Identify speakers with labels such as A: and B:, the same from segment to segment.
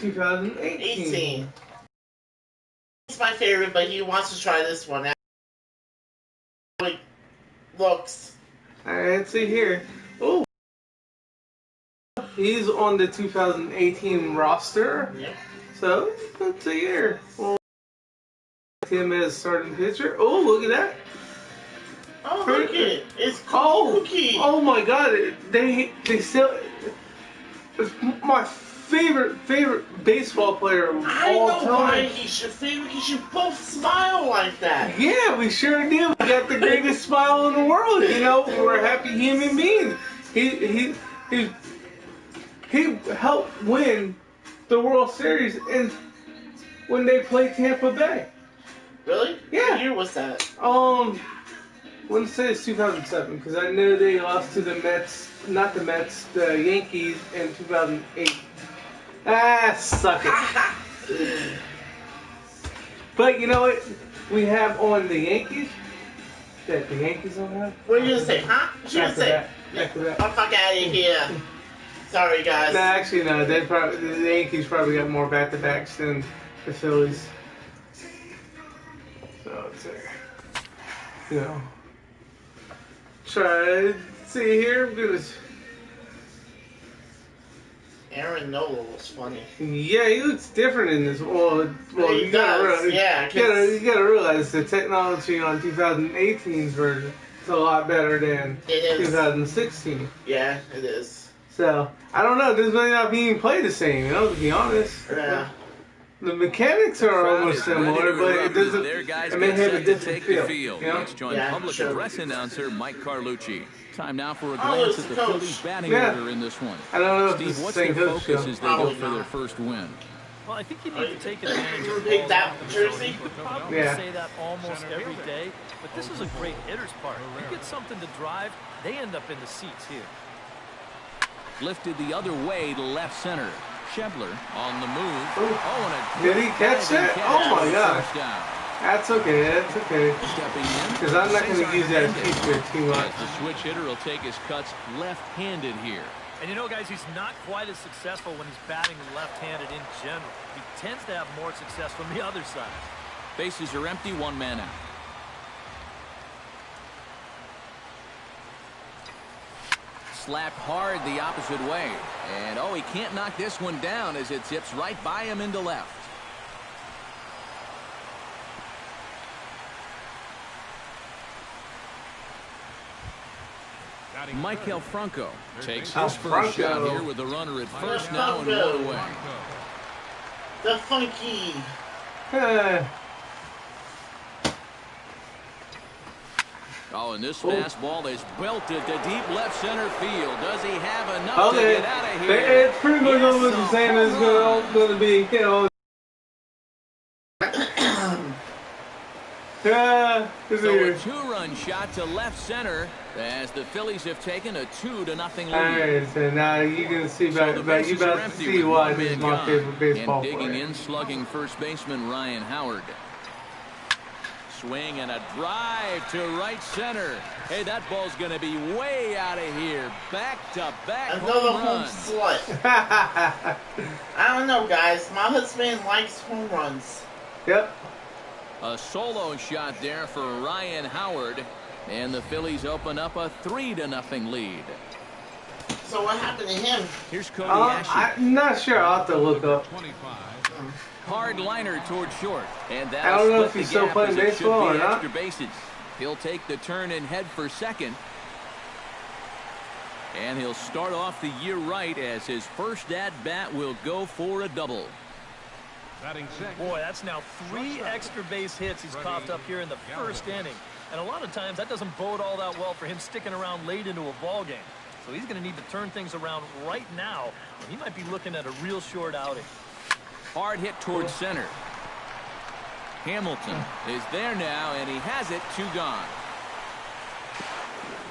A: 2018.
B: It's my favorite, but he wants to try this one. How it looks.
A: Alright, let's see here. Oh, he's on the 2018 roster.
B: Yep.
A: So, let's see here. We'll him as starting pitcher. Oh, look at that.
B: Oh, look at it. It's Cookie.
A: Oh my God. They still. It's my favorite baseball player of all time.
B: I know why he's your favorite. He should both smile like that.
A: Yeah, we sure do. We got the greatest smile in the world. You know, we're a happy human being. He helped win the World Series and when they played Tampa Bay.
B: Really?
A: Yeah.
B: What year was that?
A: I wouldn't say it's 2007 because I know they lost to the Mets, not the Mets, the Yankees in 2008. Ah, suck it. But you know what? We have on the Yankees. That the Yankees don't have.
B: What are you gonna say, huh? What you gonna say?
A: Back to that.
B: Oh, fuck out of here. Sorry, guys.
A: No, actually, no. The Yankees probably got more back-to-backs than the Phillies. So it's there. You know. Try to see here. I'm gonna.
B: Aaron Nola was funny.
A: Yeah, he looks different in this. Well,
B: He
A: you gotta
B: does,
A: realize,
B: yeah,
A: you gotta realize the technology on 2018's version is a lot better than 2016.
B: Yeah, it is.
A: So I don't know. This may not even play the same. You know, to be honest.
B: Yeah.
A: The mechanics are almost similar, but it doesn't. It may have a different feel. You know?
C: Let's join public address announcer Mike Carlucci. Time now for a
B: Oh,
C: glance
B: it's
C: at the
B: the coach.
C: Phillies batting order in this one.
A: I don't know if
C: Steve,
A: it's the
C: what's
A: same
C: their
A: coach,
C: focus
A: though.
C: as they go for their first win?
D: Well, I think you need to take advantage of
B: Pick
D: balls
B: that
D: off the
B: jersey?
D: zone. You could probably say that almost every day, but this is a great hitter's park. You get something to drive, they end up in the seats here.
C: Lifted the other way to left center. Schebler on the move.
A: Ooh.
C: Oh, and a
A: Did he catch that? Oh my gosh. That's okay. That's okay.
C: Stepping in.
A: Because I'm not going to use that feature too much.
C: The switch hitter will take his cuts left-handed here.
D: And you know, guys, he's not quite as successful when he's batting left-handed in general. He tends to have more success from the other side.
C: Bases are empty, one man out. Slapped hard the opposite way. And, oh, he can't knock this one down as it zips right by him into left. Michael Franco takes his first shot here with the runner at first now and one away.
B: The funky.
C: Oh, and this fastball is belted to deep left center field. Does he have enough to get out of here?
A: It's pretty much almost the same as going to be, you know.
C: So a two-run shot to left center as the Phillies have taken a 2-0 lead.
A: Alright, so now you can see you about to see why this is my favorite baseball player.
C: And digging in, slugging first baseman Ryan Howard. Swing and a drive to right center. Hey, that ball's going to be way out of here. Back-to-back
B: Another
C: home run.
B: slut. I don't know, guys. My husband likes home runs.
A: Yep.
C: A solo shot there for Ryan Howard. And the Phillies open up a 3-0 lead.
B: So what happened to him?
C: Here's Cody Ashe.
A: I'm not sure. I'll have to look up.
C: Hard liner toward short. And that
A: I don't know if he's still playing baseball or not.
C: Extra bases. He'll take the turn and head for second. And he'll start off the year right as his first at-bat will go for a double.
D: Boy, that's now 3 extra base hits he's coughed up here in the first inning. And a lot of times that doesn't bode all that well for him sticking around late into a ball game. So he's going to need to turn things around right now. He might be looking at a real short outing.
C: Hard hit towards center. Hamilton is there now, and he has it. 2 gone.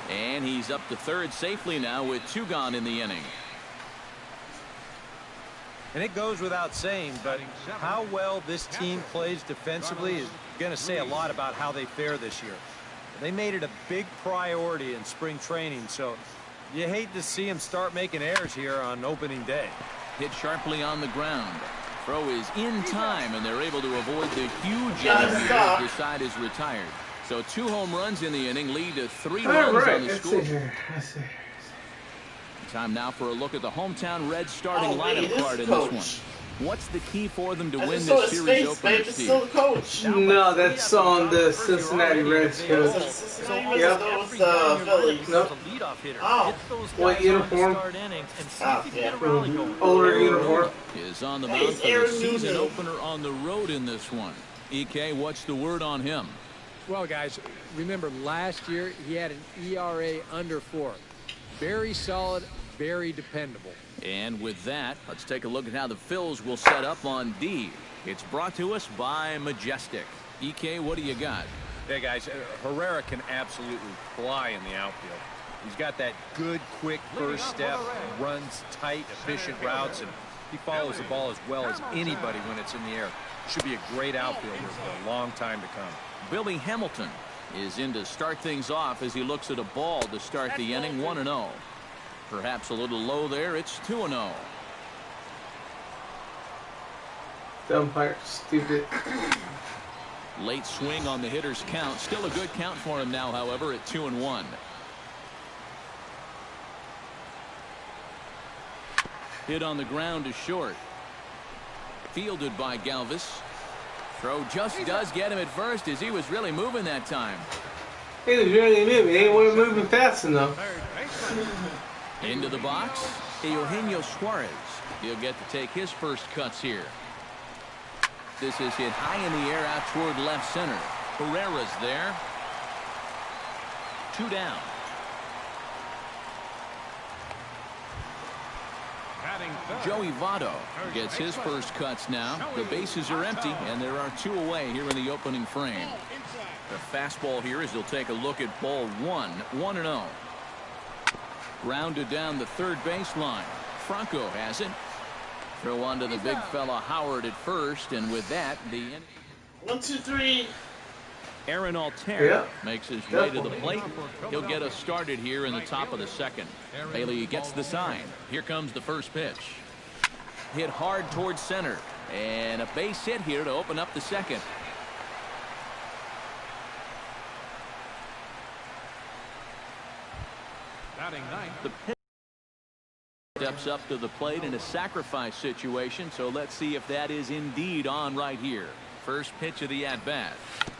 C: And he's up to third safely now with 2 gone in the inning.
E: And it goes without saying, but how well this team plays defensively is going to say a lot about how they fare this year. They made it a big priority in spring training, so you hate to see them start making errors here on opening day.
C: Hit sharply on the ground. Throw is in time, and they're able to avoid the huge inning here. This side is retired. So 2 home runs in the inning lead to 3 runs on the score.
A: Let's see.
C: Time now for a look at the hometown Reds starting lineup card in this one. What's the key for them to win this series opener, Steve?
A: No, that's on the Cincinnati Reds coach. Yep. Nope.
B: Oh.
A: What uniform? Older uniform.
C: Is on the mound for the season opener on the road in this one. EK, what's the word on him?
F: Well, guys, remember last year he had an ERA under 4. Very solid, very dependable.
C: And with that, let's take a look at how the Phils will set up on D. It's brought to us by Majestic. EK, what do you got?
E: Hey, guys, Herrera can absolutely fly in the outfield. He's got that good, quick first step, runs tight, efficient routes, and he follows the ball as well as anybody when it's in the air. Should be a great outfielder for a long time to come.
C: Billy Hamilton is in to start things off as he looks at a ball to start the inning. 1-0. Perhaps a little low there. It's 2-0.
A: The umpire, stupid.
C: Late swing on the hitter's count. Still a good count for him now, however, at 2-1. Hit on the ground to short. Fielded by Galvis. Throw just does get him at first as he was really moving that time.
A: He was really moving. He wasn't moving fast enough.
C: Into the box, Eugenio Suarez. He'll get to take his first cuts here. This is hit high in the air out toward left center. Herrera's there. 2 down. Joey Votto gets his first cuts now. The bases are empty, and there are 2 away here in the opening frame. The fastball here as he'll take a look at ball 1. 1-0. Grounded down the third baseline. Franco has it. Throw onto the big fella Howard at first, and with that, the
B: 1, 2, 3.
C: Aaron Altair makes his way to the plate. He'll get us started here in the top of the second. Bailey gets the sign. Here comes the first pitch. Hit hard towards center, and a base hit here to open up the second. The pitch steps up to the plate in a sacrifice situation, so let's see if that is indeed on right here. First pitch of the at-bat.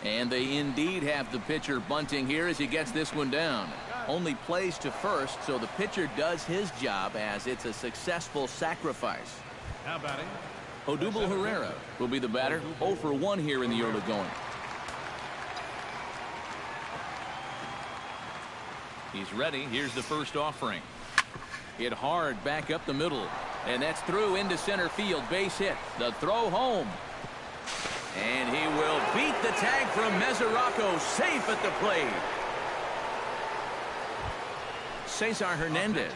C: And they indeed have the pitcher bunting here as he gets this one down. Only plays to first, so the pitcher does his job as it's a successful sacrifice.
G: Now batting,
C: Odubel Herrera will be the batter. 0 for 1 here in the early going. He's ready. Here's the first offering. Hit hard back up the middle. And that's through into center field. Base hit. The throw home. And he will beat the tag from Mesoraco. Safe at the plate. Cesar Hernandez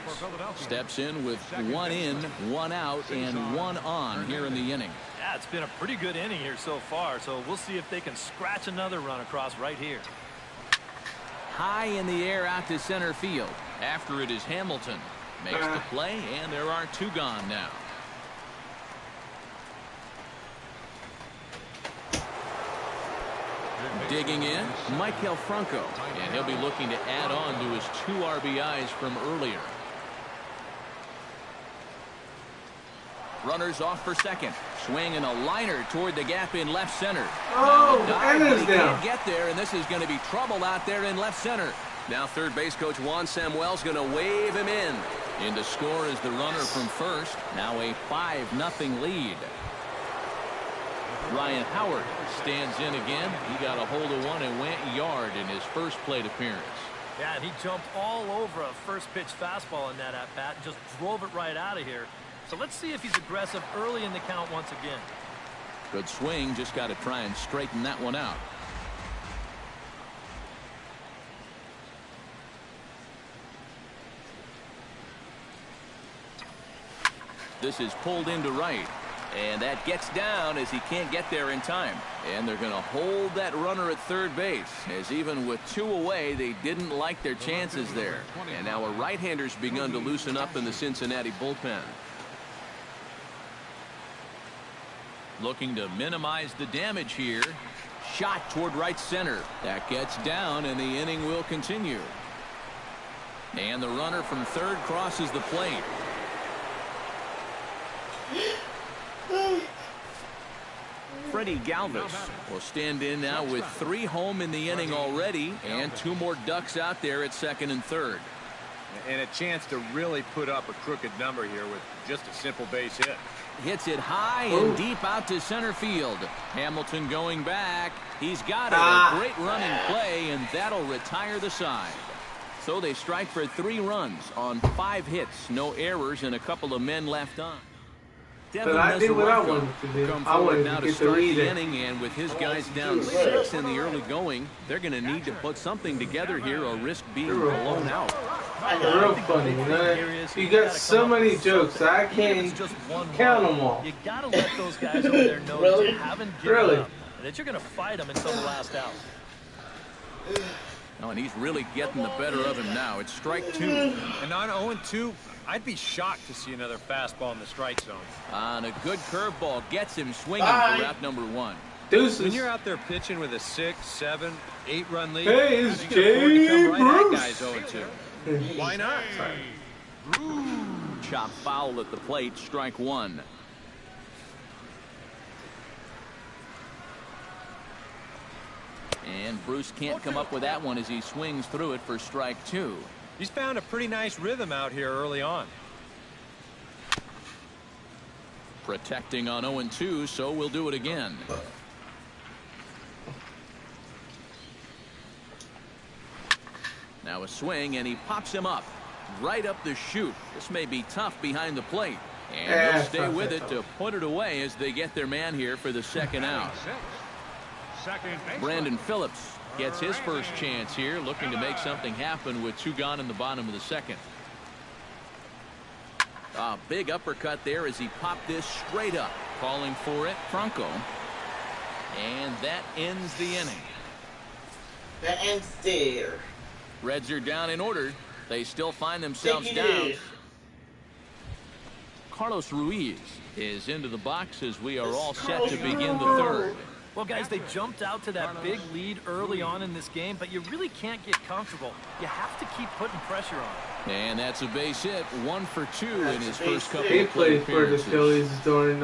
C: steps in with 1 in, 1 out, and 1 on here in the inning.
D: Yeah, it's been a pretty good inning here so far, so we'll see if they can scratch another run across right here.
C: High in the air out to center field. After it is Hamilton. Makes the play, and there are 2 gone now. Digging in, Maikel Franco, and he'll be looking to add on to his 2 RBIs from earlier. Runners off for second. Swing and a liner toward the gap in left center.
A: Oh,
C: Evans can't get there, and this is going to be trouble out there in left center. Now third base coach Juan Samuel's going to wave him in. In to score is the runner from first. Now a 5-0 lead. Ryan Howard stands in again. He got a hold of one and went yard in his first plate appearance.
D: Yeah, and he jumped all over a first pitch fastball in that at-bat and just drove it right out of here. So let's see if he's aggressive early in the count once again.
C: Good swing. Just got to try and straighten that one out. This is pulled into right. And that gets down as he can't get there in time. And they're going to hold that runner at third base, as even with 2 away, they didn't like their chances there. And now a right-hander's begun to loosen up in the Cincinnati bullpen. Looking to minimize the damage here. Shot toward right center. That gets down, and the inning will continue. And the runner from third crosses the plate. Freddie Galvis will stand in now with 3 home in the inning already, and 2 more ducks out there at second and third.
E: And a chance to really put up a crooked number here with just a simple base hit.
C: Hits it high and deep out to center field. Hamilton going back. He's got it. A great running play, and that'll retire the side. So they strike for 3 runs on 5 hits. No errors and a couple of men left on.
A: But I did what I wanted to do. I wanted
C: now
A: to
C: to
A: get the
C: start
A: lead
C: the
A: in.
C: inning, and with his guys down 6 in the early going, they're going to need to put something together here or risk being blown out.
A: Real funny, man. You got so many jokes, I can't count them all.
D: You got to let those guys over there know that you haven't given up, and that you're going to fight them until the last out.
C: Oh, and he's really getting the better of him now. It's strike 2.
E: And on 0-2, I'd be shocked to see another fastball in the strike zone.
C: On a good curveball, gets him swinging for out number 1.
A: Deuces.
E: When you're out there pitching with a 6, 7, 8-run lead,
A: Hey, it's
E: you can afford to come right at
A: Bruce.
E: guys 0-2. Why not?
C: Chop foul at the plate, strike 1. And Bruce can't come up with that one as he swings through it for strike 2.
E: He's found a pretty nice rhythm out here early on.
C: Protecting on 0-2, so we'll do it again. Now a swing, and he pops him up. Right up the chute. This may be tough behind the plate. And he'll stay with it to put it away as they get their man here for the second out. Brandon Phillips gets his first chance here, looking to make something happen with 2 gone in the bottom of the second. A big uppercut there as he popped this straight up. Calling for it, Franco. And that ends the inning.
B: That ends there.
C: Reds are down in order. They still find themselves down. Carlos Ruiz is into the box as we are all set to begin the third.
D: Well, guys, they jumped out to that big lead early on in this game, but you really can't get comfortable. You have to keep putting pressure on.
C: And that's a base hit. 1 for 2 in his first couple
A: He
C: of plate
A: played for the
C: appearances.
A: Phillies during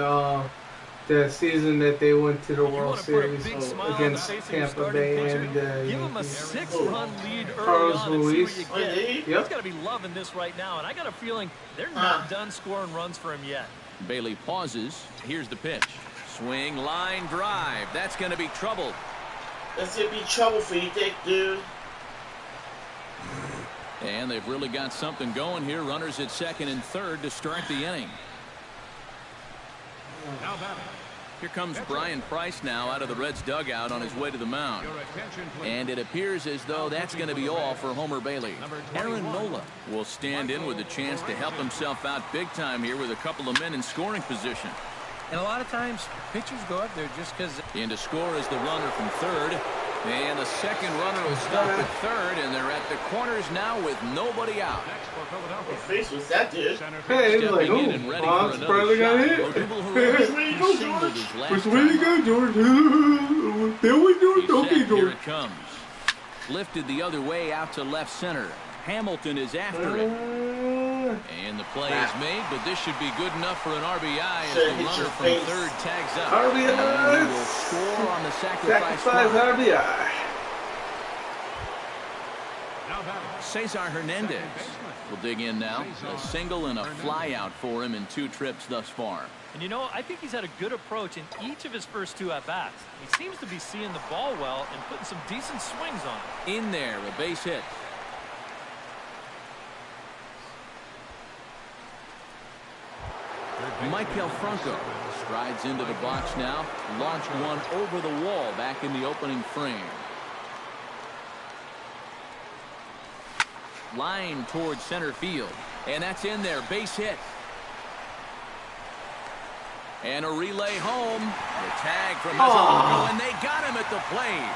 A: the season that they went to the World Series against Tampa Bay and
D: give him a 6-run lead early
A: Carlos
D: on and
A: Ruiz.
D: see what you get.
A: Yep.
D: He's got to be loving this right now, and I got a feeling they're not done scoring runs for him yet.
C: Bailey pauses. Here's the pitch. Swing, line drive. That's going to be trouble.
B: That's going to be trouble for you, Dick, dude.
C: And they've really got something going here. Runners at second and third to start the inning. Here comes Brian Price now out of the Reds dugout on his way to the mound. And it appears as though that's going to be all for Homer Bailey. Aaron Nola will stand in with a chance to help himself out big time here with a couple of men in scoring position.
E: And a lot of times, pitchers go up there just because.
C: In to score is the runner from third. And the second runner will stop at third, and they're at the corners now with nobody out.
B: What face was that, dude?
A: Hey, he was like,
C: Stepping in and
A: oh,
C: ready
A: I'm
C: for
A: surprised
C: another
A: I got
C: shot.
A: hit.
C: Odubel Herrera singled his last
A: Which way you
C: time.
A: go, George? There we go.
C: He's
A: Okay,
C: set. Here
A: George.
C: it comes. Lifted the other way out to left center. Hamilton is after it. And the play is made, but this should be good enough for an RBI as the runner from third tags up.
A: RBI.
C: And he will score on the sacrifice fly.
A: RBI.
C: Cesar Hernandez will dig in now. A single and a fly out for him in 2 trips thus far.
D: And you know, I think he's had a good approach in each of his first 2 at-bats. He seems to be seeing the ball well and putting some decent swings on it.
C: In there, a base hit. Michael Franco strides into the box now. Launched one over the wall back in the opening frame. Line towards center field. And that's in there. Base hit. And a relay home. The tag from Mesalongo, and they got him at the plate.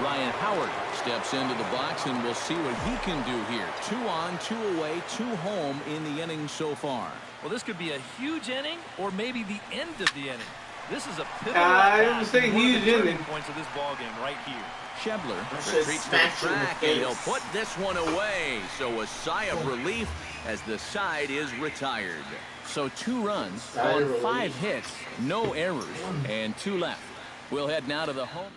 C: Ryan Howard steps into the box, and we'll see what he can do here. 2 on, 2 away, 2 home in the inning so far.
D: Well, this could be a huge inning or maybe the end of the inning. This is a pivotal
A: I would say huge inning.
D: points of this ball game right here.
C: Shebler retreats to the track, and he'll put this one away. So a sigh of relief as the side is retired. So 2 runs on 5 hits, no errors, and 2 left. We'll head now to the home.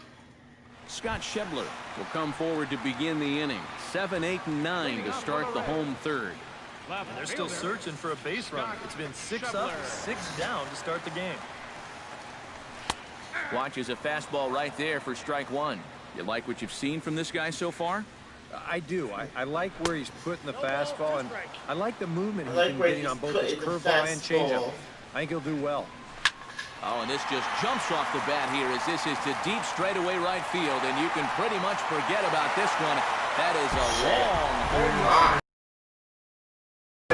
C: Scott Shebler will come forward to begin the inning. 7, 8, and 9 to start the home third.
D: And they're still searching for a base runner. It's been 6 up, 6 down to start the game.
C: Watches a fastball right there for strike 1. You like what you've seen from this guy so far?
E: I do. I like where he's putting the fastball, and I like the movement he's been getting on both his curveball and changeup. I think he'll do well.
C: Oh, and this just jumps off the bat here as this is to deep straightaway right field, and you can pretty much forget about this one. That is a long home run.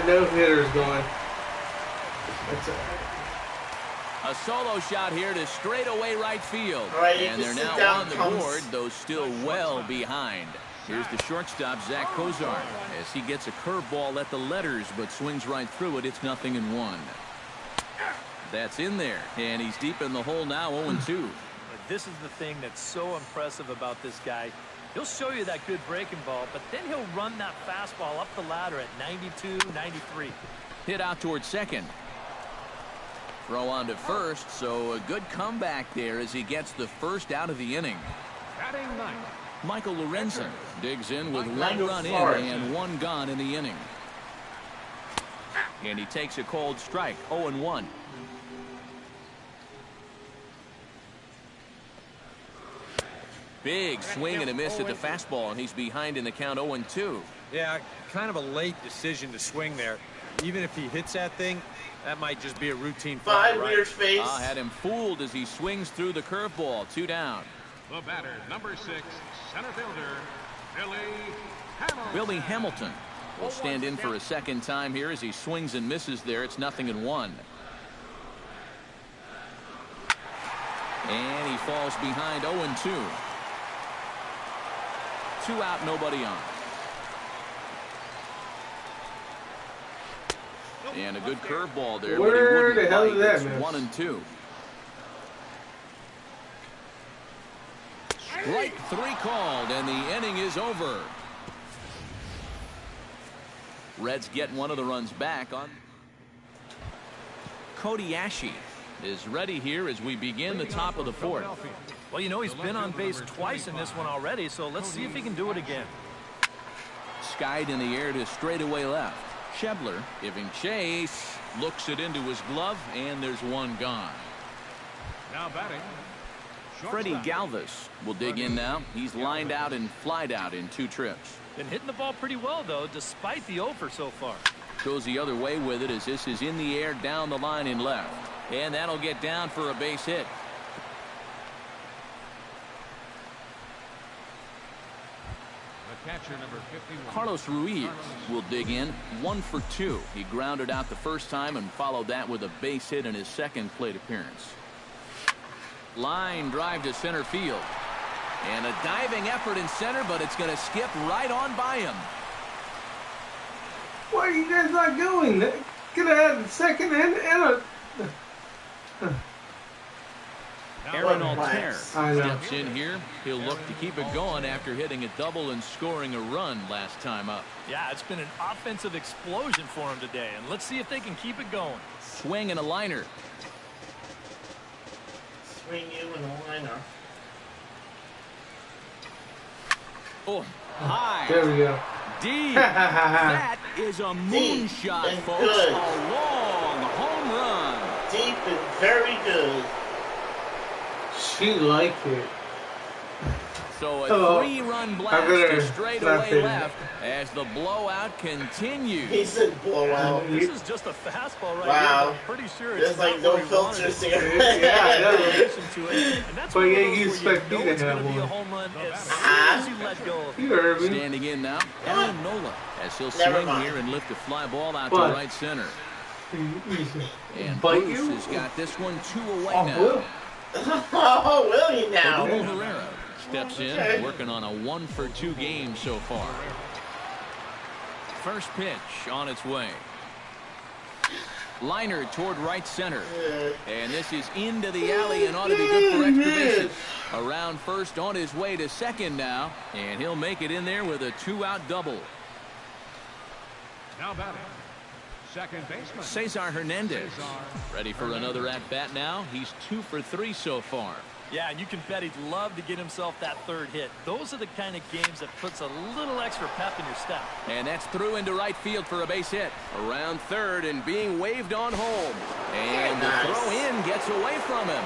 A: No hitters going. That's
C: a solo shot here to straightaway right field. And they're now on the board, though still well behind. Here's the shortstop, Zach Kozar, as he gets a curveball at the letters, but swings right through it. It's 0-1. That's in there, and he's deep in the hole now, 0-2.
D: This is the thing that's so impressive about this guy. He'll show you that good breaking ball, but then he'll run that fastball up the ladder at 92, 93.
C: Hit out towards second. Throw on to first, so a good comeback there as he gets the first out of the inning. Michael Lorenzen digs in with 1 run in and 1 gone in the inning. And he takes a cold strike, 0-1. Big swing and a miss at the fastball, and he's behind in the count, 0-2.
E: Yeah, kind of a late decision to swing there. Even if he hits that thing, that might just be a routine fly.
B: Weird face.
C: Had him fooled as he swings through the curveball. 2 down.
G: The batter, number 6, center fielder,
C: Billy Hamilton will stand in for a second time here as he swings and misses there. It's 0-1. And he falls behind, 0-2. 2 out, nobody on. And a good curveball there.
A: Where the hell is that,
C: it's
A: man?
C: 1-2. Strike 3 called, and the inning is over. Reds get one of the runs back on. Cody Ashe is ready here as we begin the top of the 4th.
D: Well, you know, he's been on base twice in this one already, so let's see if he can do it again.
C: Skied in the air to straightaway left. Shebler giving chase, looks it into his glove, and there's 1 gone.
G: Now batting,
C: Freddie Galvis will dig in now. He's lined out and flied out in 2 trips.
D: Been hitting the ball pretty well, though, despite the over so far.
C: Goes the other way with it as this is in the air down the line in left. And that'll get down for a base hit.
G: the catcher, number 51.
C: Carlos Ruiz will dig in, 1 for 2. He grounded out the first time and followed that with a base hit in his second plate appearance. Line drive to center field. And a diving effort in center, but it's going to skip right on by him.
A: why are you guys not going? Could have had a second and a.
C: Aaron Altair
A: I know.
C: steps in here. He'll look to keep it going after hitting a double and scoring a run last time up.
D: Yeah, it's been an offensive explosion for him today, and let's see if they can keep it going.
C: Swing and a liner.
B: Swing you in a liner.
C: Oh, high.
A: There we go.
C: Deep. That is a moonshot,
B: and
C: folks.
B: good.
C: A long home run.
B: Deep and very good.
A: She liked it.
C: So a
A: Oh,
C: 3-run
A: I
C: blast
A: better
C: to
A: not
C: straightaway
A: say
C: left as the blowout continues.
B: He said blowout.
D: This is just a fastball right
B: Wow.
D: here, but I'm pretty sure it's
B: There's like
D: not
B: no
D: where he wanted
B: filters
D: it.
B: here.
A: Yeah, I know.
D: Listen to it, and that's
A: But
D: one of
A: yeah,
D: those
A: you
D: where
A: expect me
D: know
A: to
D: it's gonna
A: have
D: be a
A: one.
D: home run as soon as you let go of it.
A: You heard me.
C: Standing in now, Aaron Nola, as he'll
B: Never
C: swing
B: mind.
C: here and lift a fly ball out
A: What?
C: to right center. And
A: Bite
C: Bruce
A: you?
C: has got this one 2 away
A: Oh,
C: now.
A: will.
B: Oh, will he now?
C: Odubel Herrera steps in, working on a 1-for-2 game so far. First pitch on its way. Liner toward right center. And this is into the alley and ought to be good for extra bases. Around first, on his way to second now. And he'll make it in there with a 2-out double.
G: Now batting, second baseman
C: Cesar Hernandez. Ready for another at-bat now. He's 2 for 3 so far.
D: Yeah, and you can bet he'd love to get himself that third hit. Those are the kind of games that puts a little extra pep in your step. And that's through into right field for a base hit. Around third and being waved on home. And the throw in gets away from him.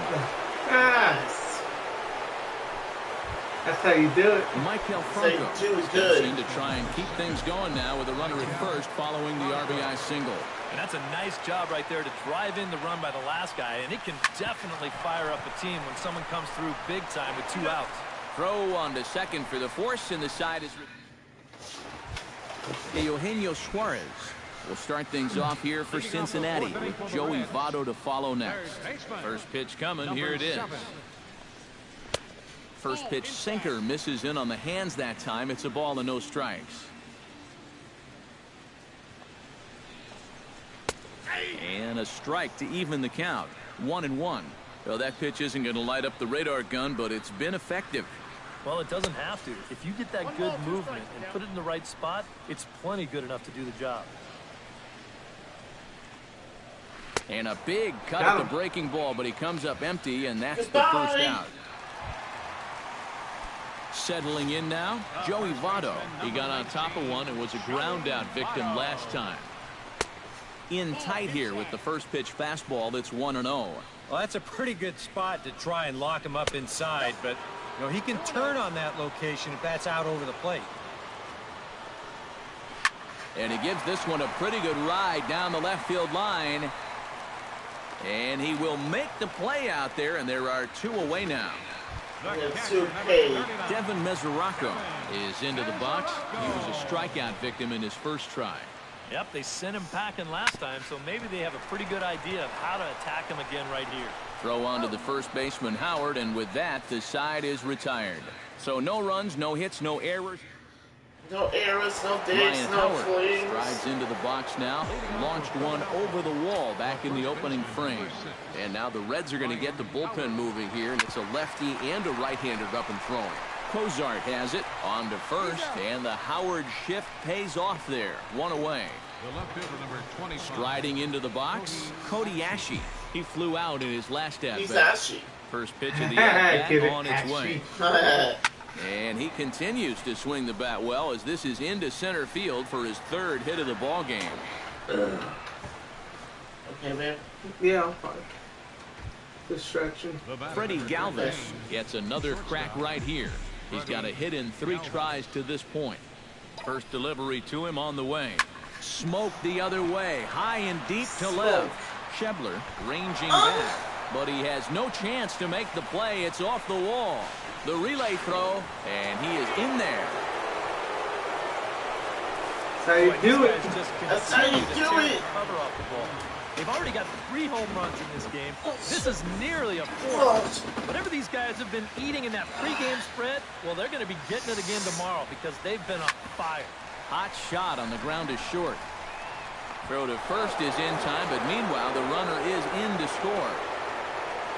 A: That's how you do it.
C: Michael Franco steps in to try and keep things going now with a runner at first following the RBI single.
D: And that's a nice job right there to drive in the run by the last guy, and it can definitely fire up a team when someone comes through big time with 2 outs.
C: Throw on to second for the force, and the side is Eugenio Suarez will start things off here for Cincinnati with Joey Votto to follow next. First pitch coming, here it is. First pitch sinker misses in on the hands that time. It's a ball and no strikes. And a strike to even the count. 1-1. Well, that pitch isn't going to light up the radar gun, but it's been effective.
D: Well, it doesn't have to. If you get that good movement and put it in the right spot, it's plenty good enough to do the job.
C: And a big cut at the breaking ball, but he comes up empty, and that's the first out. Settling in now, Joey Votto. He got on top of one and was a ground out victim last time. In tight here with the first pitch fastball that's 1-0.
E: Well, that's a pretty good spot to try and lock him up inside, but you know, he can turn on that location if that's out over the plate.
C: And he gives this one a pretty good ride down the left field line. And he will make the play out there, and there are 2 away now. Devin Mesoraco is into the box. He was a strikeout victim in his first try.
D: Yep, they sent him packing last time, so maybe they have a pretty good idea of how to attack him again right here.
C: Throw on to the first baseman, Howard, and with that, the side is retired. So no runs, no hits, no errors.
B: No errors, no digs, no flings.
C: Strides into the box now. Launched one over the wall back in the opening frame. And now the Reds are going to get the bullpen moving here, and it's a lefty and a right-hander up and throwing. Cozart has it on to first, and the Howard shift pays off there. 1 away.
G: The left fielder, number 25.
C: Striding into the box, Cody Ashe. He flew out in his last at-bat.
B: He's Ashe.
C: First pitch of the at-bat on its way. And he continues to swing the bat well as this is into center field for his 3rd hit of the ball game.
B: Okay, man.
A: Yeah, I'm fine. Distraction.
C: Freddie Galvis gets another crack right here. He's got a hit in 3 tries to this point. First delivery to him on the way. Smoke the other way, high and deep to left. Schebler ranging back, but he has no chance to make the play. It's off the wall. The relay throw, and he is in there.
A: That's how you do it.
B: That's how you do it.
D: Cover off the ball. They've already got 3 home runs in this game. This is nearly a 4th. Whatever these guys have been eating in that pregame spread, well, they're going to be getting it again tomorrow because they've been on fire.
C: Hot shot on the ground is short. Throw to first is in time, but meanwhile, the runner is in to score.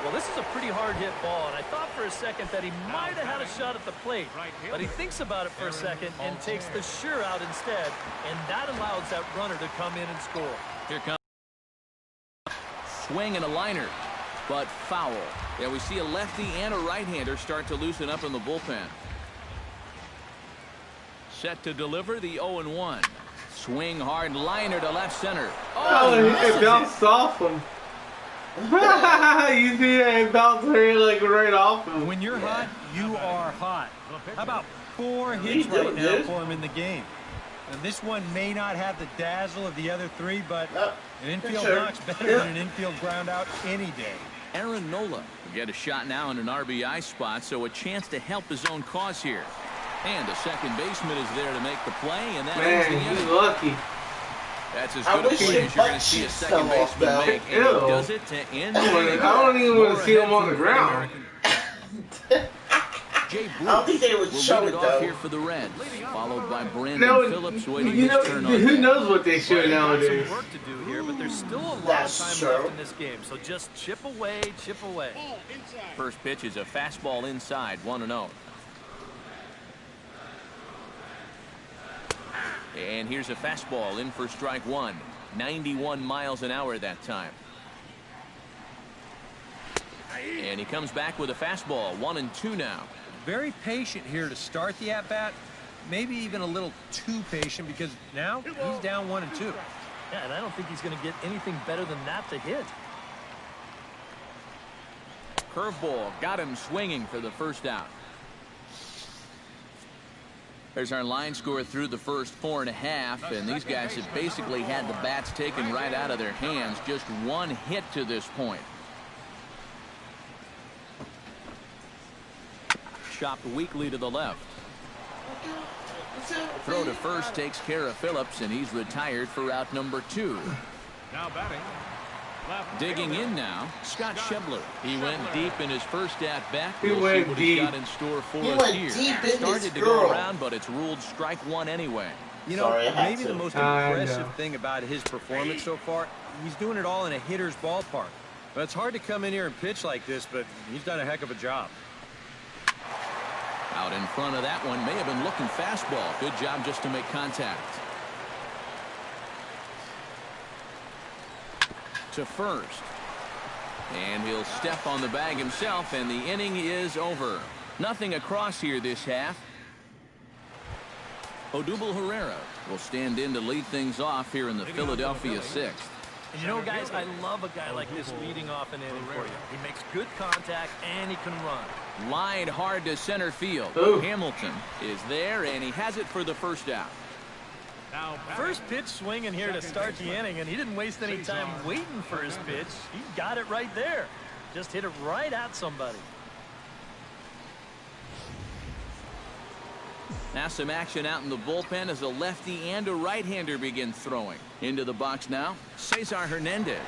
D: Well, this is a pretty hard hit ball, and I thought for a second that he might have had a shot at the plate. But he thinks about it for a second and takes the sure out instead, and that allows that runner to come in and score.
C: Here comes swing and a liner, but foul. Yeah, we see a lefty and a right-hander start to loosen up in the bullpen. Set to deliver the 0-1. Swing hard liner to left center.
A: Oh, it bounced off him. You see it bounced right off him.
E: When you're hot, you are hot. How about 4 hits right now for him in the game? And this one may not have the dazzle of the other 3, but an infield knock's better than an infield ground out any day.
C: Aaron Nola will get a shot now in an RBI spot, so a chance to help his own cause here. And a second baseman is there to make the play, and that ends the inning.
A: He's lucky.
C: That's as good a play as you're going to see a second baseman make, and he does it to end the inning.
A: I don't even want to see him on the ground.
C: Jay
B: I don't think they would
C: will
B: show
C: lead
B: it
C: it off
B: though.
C: here for the Reds, followed by Brandon
A: No,
C: Phillips waiting
A: you know,
C: his turn on
A: who
C: deck.
A: knows what they show
D: Well, they've got
A: nowadays.
D: some work to do here, but there's still a lot of
B: That's
D: time
B: true.
D: left in this game. So just chip away, chip away.
C: First pitch is a fastball inside, 1-0. And here's a fastball in for strike one. 91 miles an hour that time. And he comes back with a fastball, 1-2 now.
E: Very patient here to start the at-bat. Maybe even a little too patient because now he's down 1-2.
D: Yeah, and I don't think he's going to get anything better than that to hit.
C: Curveball got him swinging for the first out. There's our line score through the first 4.5, and these guys have basically had the bats taken right out of their hands. Just one hit to this point. Chopped weakly to the left. Throw to first takes care of Phillips, and he's retired for out number 2.
G: Now batting.
C: Digging in now, Scott Schebler. He went deep in his first at-bat.
A: He
C: We'll see
A: went
C: what he's
A: deep.
C: got in store for
B: He
C: us
B: went
C: here.
B: deep in
C: Started
B: this
C: to
B: girl.
C: go around, but it's ruled strike one anyway.
E: You know,
B: Sorry, I had
E: maybe
B: to.
E: the most
A: I
E: impressive
A: know.
E: thing about his performance so far, he's doing it all in a hitter's ballpark. But it's hard to come in here and pitch like this, but he's done a heck of a job.
C: Out in front of that one, may have been looking fastball. Good job just to make contact. To first. And he'll step on the bag himself, and the inning is over. Nothing across here this half. Odubel Herrera will stand in to lead things off here in the Philadelphia 6th.
D: And you know, guys, I love a guy like this leading off an inning for you. He makes good contact, and he can run.
C: Line hard to center field.
A: Ooh.
C: Hamilton is there, and he has it for the first out.
G: Now batting.
D: First pitch swinging here to start the inning, and he didn't waste any time waiting for his pitch. He got it right there. Just hit it right at somebody.
C: Now some action out in the bullpen as a lefty and a right-hander begin throwing. Into the box now, Cesar Hernandez.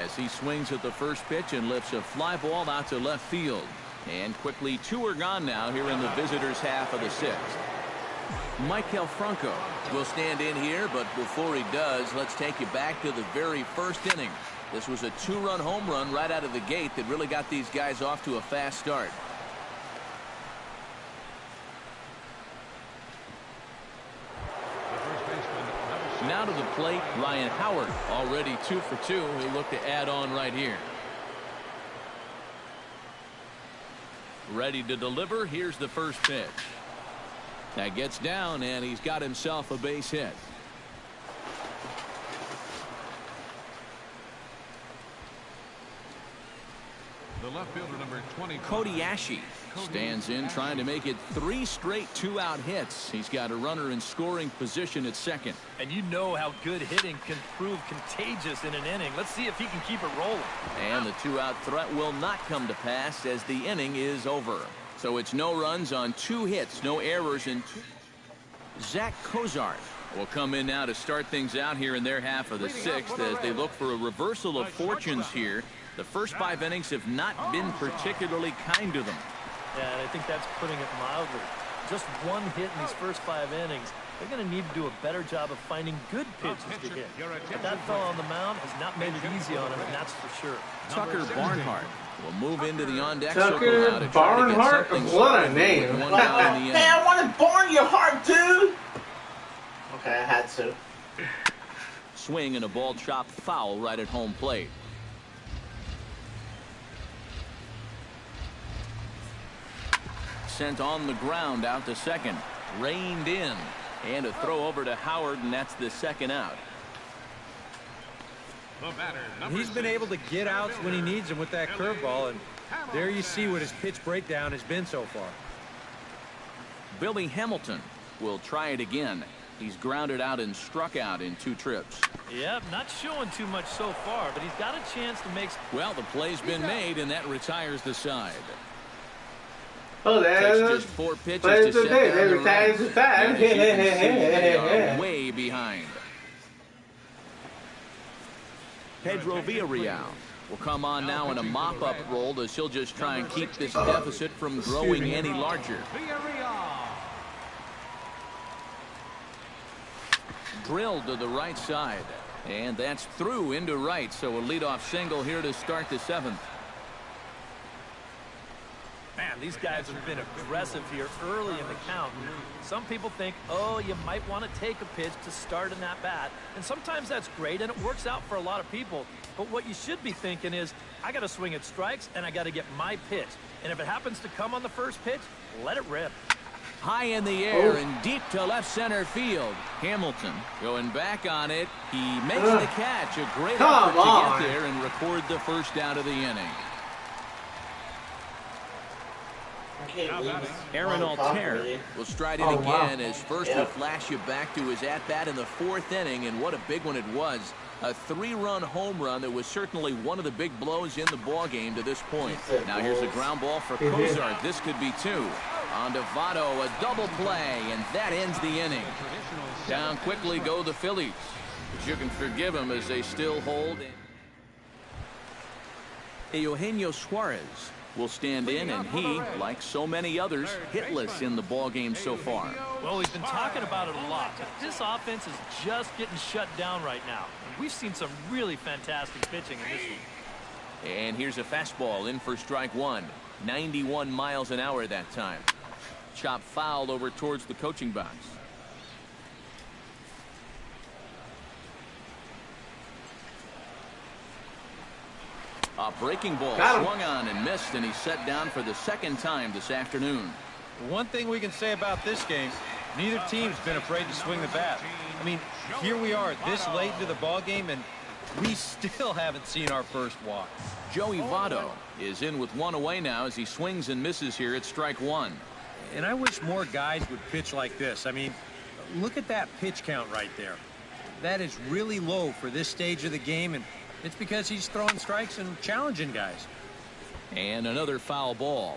C: As he swings at the first pitch and lifts a fly ball out to left field. And quickly 2 are gone now here in the visitors' half of the 6th. Michael Franco will stand in here, but before he does, let's take you back to the very first inning. This was a 2-run home run right out of the gate that really got these guys off to a fast start. Now to the plate, Ryan Howard, already 2 for 2. He'll look to add on right here. Ready to deliver. Here's the first pitch. That gets down, and he's got himself a base hit.
G: The left fielder, number 20.
C: Cody Ashe stands in, trying to make it 3 straight 2-out hits. He's got a runner in scoring position at second.
D: And you know how good hitting can prove contagious in an inning. Let's see if he can keep it rolling.
C: And the 2-out threat will not come to pass as the inning is over. So it's no runs on 2 hits, no errors in 2. Zach Cozart will come in now to start things out here in their half of the 6th as they look for a reversal of fortunes here. The first 5 innings have not been particularly kind to them.
D: Yeah, and I think that's putting it mildly. Just 1 hit in these first 5 innings. They're going to need to do a better job of finding good pitches to hit. But that fellow on the mound has not made it easy on him, and that's for sure.
C: Tucker Barnhart will move into the on-deck
A: Tucker
C: circle now to try to get
A: Barnhart?
C: something
A: What a
C: started
A: name.
C: with 1 down in the
B: Hey,
C: inning.
B: I want to burn your heart, dude. Okay, I had to.
C: Swing and a ball chopped foul right at home plate. Sent on the ground out to second. Reined in. And a throw over to Howard, and that's the second out.
G: The batter, number
E: He's been
G: 6.
E: able to get outs when he needs them with that curveball, and there you see what his pitch breakdown has been so far.
C: Billy Hamilton will try it again. He's grounded out and struck out in 2 trips.
D: Yep, not showing too much so far, but he's got a chance to make...
C: Well, the play's been made, and that retires the side.
A: Oh,
C: Takes
A: that's
C: just 4 pitches
A: players
C: to set
A: today.
C: down
A: They
C: the
A: retire
C: runs.
A: the side.
C: And as you can see, they are way behind. Pedro Villarreal will come on now in a mop-up role as he'll just try and keep this deficit from growing any larger. Drilled to the right side. And that's through into right, so a leadoff single here to start the 7th.
D: Man, these guys have been aggressive here early in the count. Some people think, oh, you might want to take a pitch to start in that bat. And sometimes that's great, and it works out for a lot of people. But what you should be thinking is, I got to swing at strikes, and I got to get my pitch. And if it happens to come on the first pitch, let it rip.
C: High in the air and deep to left center field. Hamilton going back on it. He makes the catch. A great effort to get there and record the first out of the inning. Aaron Altair will stride in again as first we flash you back to his at-bat in the 4th inning, and what a big one it was. A 3-run home run that was certainly one of the big blows in the ball game to this point. Now here's a ground ball for Cozart. This could be 2. On to Votto, a double play, and that ends the inning. Down quickly go the Phillies. But you can forgive them as they still hold. Eugenio Suarez will stand in, and he, like so many others, hitless in the ball game so far.
D: Well, we've been talking about it a lot, but this offense is just getting shut down right now. And we've seen some really fantastic pitching in this one.
C: And here's a fastball in for strike 1. 91 miles an hour that time. Chop fouled over towards the coaching box. A breaking ball swung on and missed, and he's set down for the 2nd time this afternoon.
E: One thing we can say about this game, neither team's been afraid to swing the bat. I mean, here we are this late into the ball game, and we still haven't seen our first walk.
C: Joey Votto is in with 1 away now as he swings and misses here at strike 1.
E: And I wish more guys would pitch like this. I mean, look at that pitch count right there. That is really low for this stage of the game, and it's because he's throwing strikes and challenging guys.
C: And another foul ball.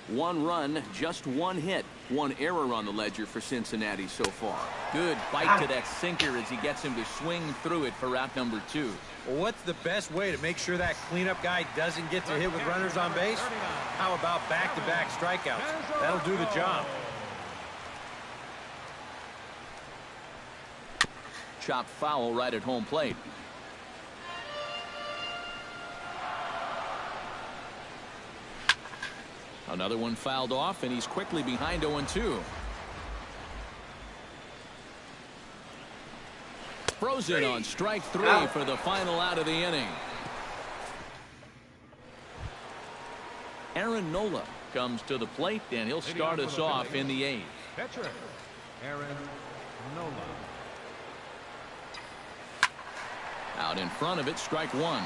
C: 1 run, just 1 hit. 1 error on the ledger for Cincinnati so far. Good bite to that sinker as he gets him to swing through it for out number 2.
E: Well, what's the best way to make sure that cleanup guy doesn't get to hit with runners on base? How about back-to-back strikeouts? That'll do the job.
C: Chopped foul right at home plate. Another one fouled off, and he's quickly behind 0-2. Frozen on strike 3 for the final out of the inning. Aaron Nola comes to the plate, and he'll start us off in the 8th.
G: Catcher, Aaron Nola.
C: Out in front of it, strike 1.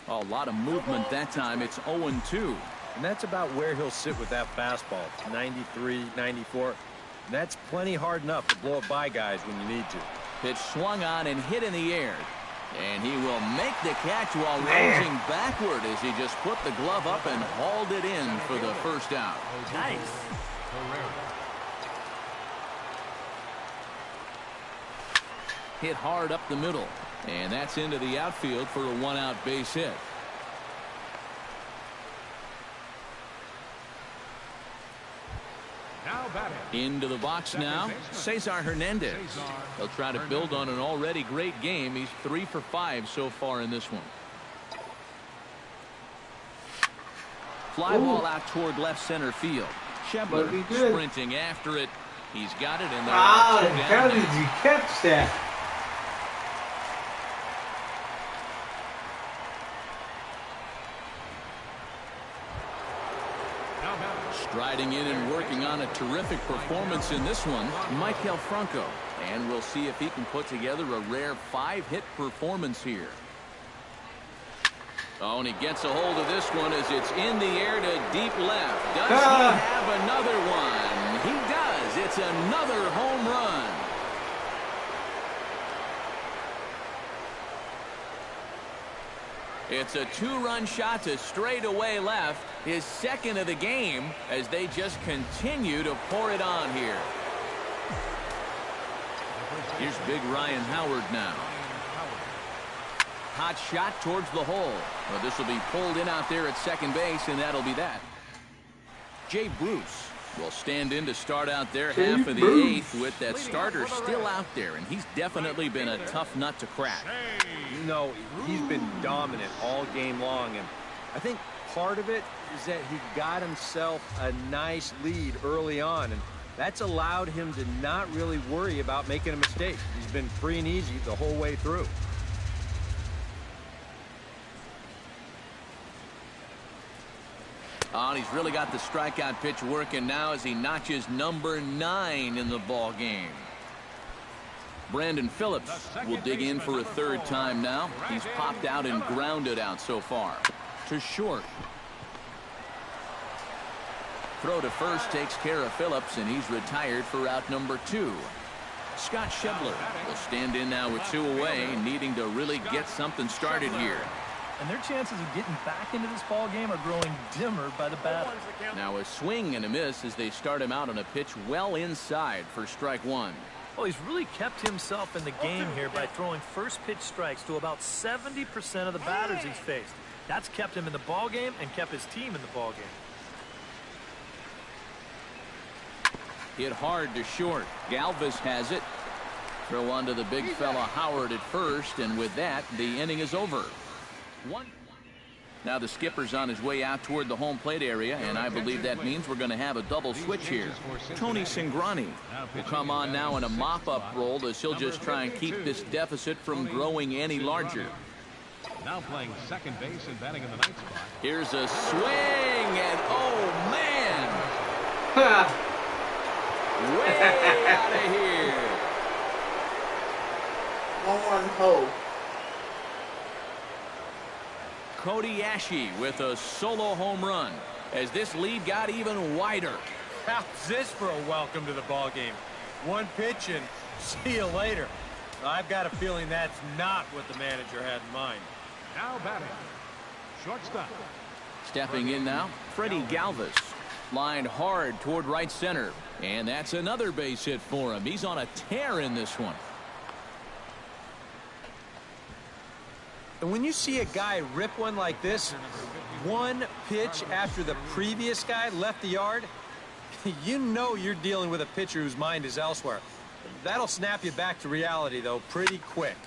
C: A lot of movement that time. It's 0-2.
E: And that's about where he'll sit with that fastball. 93, 94. And that's plenty hard enough to blow it by guys when you need to.
C: Pitch swung on and hit in the air. And he will make the catch while lunging backward as he just put the glove up and hauled it in for the first out.
D: Nice.
C: Hit hard up the middle. And that's into the outfield for a 1-out base hit. Into the box now, Cesar Hernandez. He'll try to build on an already great game. He's 3 for 5 so far in this one. Fly ball out toward left center field. Schebler sprinting after it. He's got it in there.
A: How did you catch that?
C: Striding in and working on a terrific performance in this one, Maikel Franco. And we'll see if he can put together a rare 5-hit performance here. Oh, and he gets a hold of this one as it's in the air to deep left. Does he have another one? He does. It's another home run. It's a 2-run shot to straightaway left, his 2nd of the game, as they just continue to pour it on here. Here's big Ryan Howard now. Hot shot towards the hole. Well, this will be pulled in out there at second base, and that'll be that. Jay Bruce will stand in to start out there half of the eighth with that starter still out there, and he's definitely been a tough nut to crack.
E: No, he's been dominant all game long, and I think part of it is that he got himself a nice lead early on, and that's allowed him to not really worry about making a mistake. He's been free and easy the whole way through.
C: Oh, and he's really got the strikeout pitch working now as he notches number 9 in the ball game. Brandon Phillips will dig in for a third time now. He's popped out and grounded out so far. To short. Throw to first takes care of Phillips, and he's retired for out number 2. Scott Schebler will stand in now with 2 away, needing to really get something started here.
D: And their chances of getting back into this ball game are growing dimmer by the batter.
C: Now a swing and a miss as they start him out on a pitch well inside for strike 1.
D: Well, he's really kept himself in the game here by throwing first pitch strikes to about 70% of the batters he's faced. That's kept him in the ball game and kept his team in the ball game.
C: Hit hard to short. Galvis has it. Throw on to the big fella Howard at first, and with that, the inning is over. Now the skipper's on his way out toward the home plate area, and I believe that means we're going to have a double switch here. Tony Cingrani will come on now in a mop-up role as he'll just try and keep this deficit from growing any larger.
G: Now playing second base and batting in the ninth spot.
C: Here's a swing, and oh man! Way out of here.
B: 1-1 Ho.
C: Cody Ashe with a solo home run as this lead got even wider.
E: How's this for a welcome to the ball game? One pitch and see you later. I've got a feeling that's not what the manager had in mind.
G: Now batting, shortstop.
C: Stepping in now, Freddie Galvis. Lined hard toward right center. And that's another base hit for him. He's on a tear in this one.
E: And when you see a guy rip one like this, one pitch after the previous guy left the yard, you know you're dealing with a pitcher whose mind is elsewhere. That'll snap you back to reality, though, pretty quick.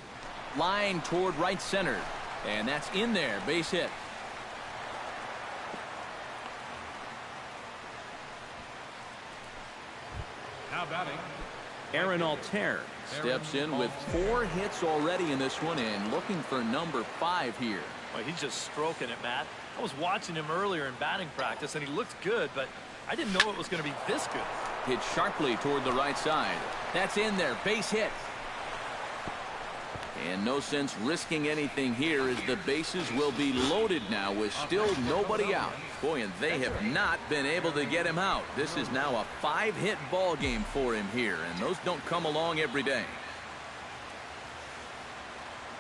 C: Line toward right center. And that's in there. Base hit.
G: Now batting,
C: Aaron Altair steps in with 4 hits already in this one and looking for number 5 here.
D: Well, he's just stroking it, Matt. I was watching him earlier in batting practice, and he looked good, but I didn't know it was going to be this good.
C: Hit sharply toward the right side. That's in there. Base hit. And no sense risking anything here as the bases will be loaded now with still nobody out. Boy, and they have not been able to get him out. This is now a 5-hit ball game for him here, and those don't come along every day.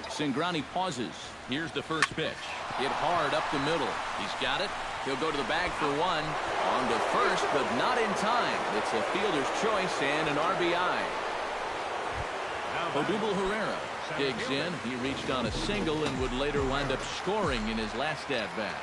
C: Cingrani pauses. Here's the first pitch. Hit hard up the middle. He's got it. He'll go to the bag for 1. On to first, but not in time. It's a fielder's choice and an RBI. Odubel Herrera digs in. He reached on a single and would later wind up scoring in his last at-bat.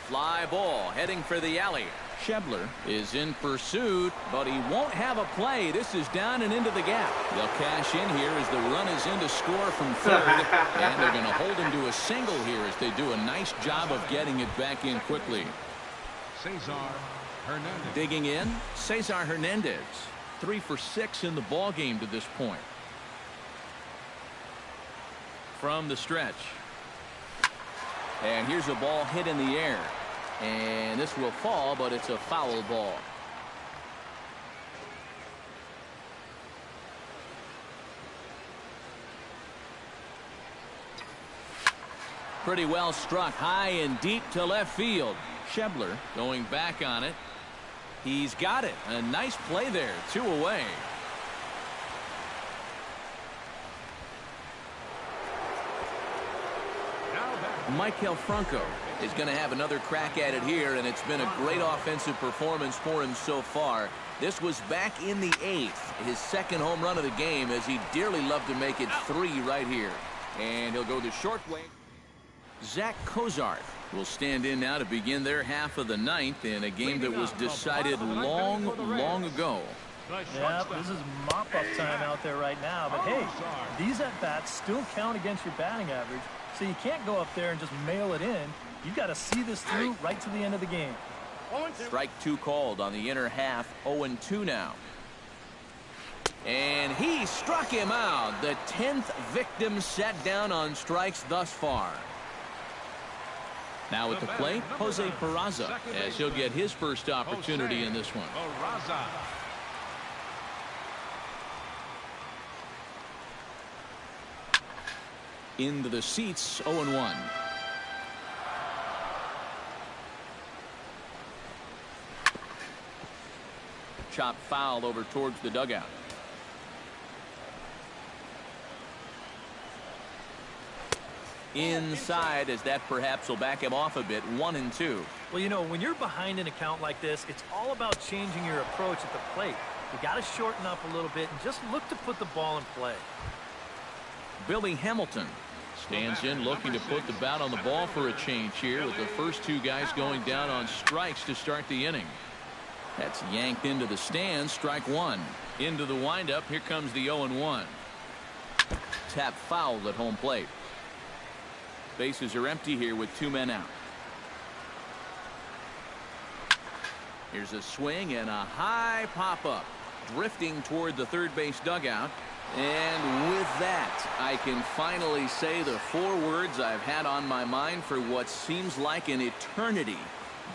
C: Fly ball heading for the alley. Schebler is in pursuit, but he won't have a play. This is down and into the gap. They'll cash in here as the run is in to score from third, and they're going to hold him to a single here as they do a nice job of getting it back in quickly.
G: Cesar Hernandez.
C: Digging in, Cesar Hernandez. 3 for 6 in the ball game to this point. From the stretch. And here's a ball hit in the air. And this will fall, but it's a foul ball. Pretty well struck high and deep to left field. Schebler going back on it. He's got it. A nice play there. 2 away. Michael Franco is going to have another crack at it here, and it's been a great offensive performance for him so far. This was back in the 8th, his second home run of the game, as he dearly loved to make it 3 right here. And he'll go the short way. Zach Cozart will stand in now to begin their half of the 9th in a game that was decided long ago.
D: Yeah, this is mop-up time out there right now. But hey, these at-bats still count against your batting average, so you can't go up there and just mail it in. You've got to see this through right to the end of the game.
C: Strike 2 called on the inner half. 0-2 now. And he struck him out. The 10th victim set down on strikes thus far. Now at the plate, Jose Peraza, as he'll get his first opportunity in this one. Into the seats, 0-1. Chop foul over towards the dugout. Inside, as that perhaps will back him off a bit. 1-2.
D: Well, you know, when you're behind an account like this, it's all about changing your approach at the plate. You got to shorten up a little bit and just look to put the ball in play.
C: Billy Hamilton stands in, looking to put the bat on the ball for a change here, with the first 2 guys going down on strikes to start the inning. That's yanked into the stands. Strike 1. Into the windup. Here comes the 0-1. Tap foul at home plate. Bases are empty here with 2 men out. Here's a swing and a high pop-up, drifting toward the third base dugout. And with that, I can finally say the 4 words I've had on my mind for what seems like an eternity.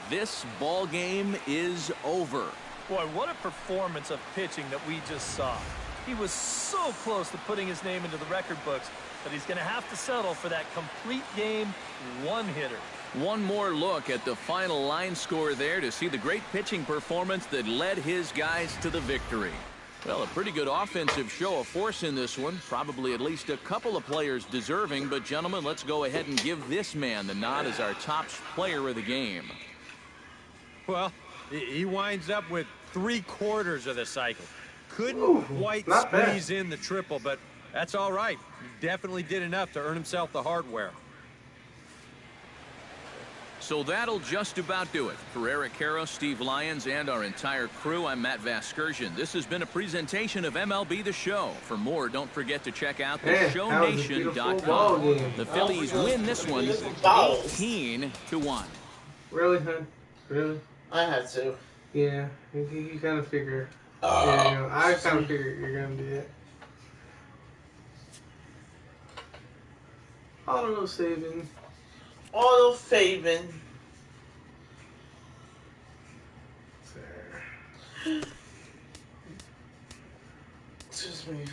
C: This ball game is over.
D: Boy, what a performance of pitching that we just saw. He was so close to putting his name into the record books, but he's going to have to settle for that complete game 1-hitter.
C: One more look at the final line score there to see the great pitching performance that led his guys to the victory. Well, a pretty good offensive show of force in this one. Probably at least a couple of players deserving. But, gentlemen, let's go ahead and give this man the nod as our top player of the game.
E: Well, he winds up with 3/4 of the cycle. Couldn't quite squeeze in the triple, but that's all right. He definitely did enough to earn himself the hardware.
C: So that'll just about do it. For Eric Harrow, Steve Lyons, and our entire crew, I'm Matt Vasgersian. This has been a presentation of MLB The Show. For more, don't forget to check out theshownation.com. The Phillies win this one 18-1.
A: Really, huh? Really?
B: I had to.
A: Yeah, you kind of figure. Yeah, you know, I kind of figure you're going to do it. Auto saving.
B: Auto Fabian. Excuse me.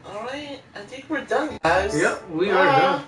B: Alright, I think we're done, guys.
A: Yep, we are done.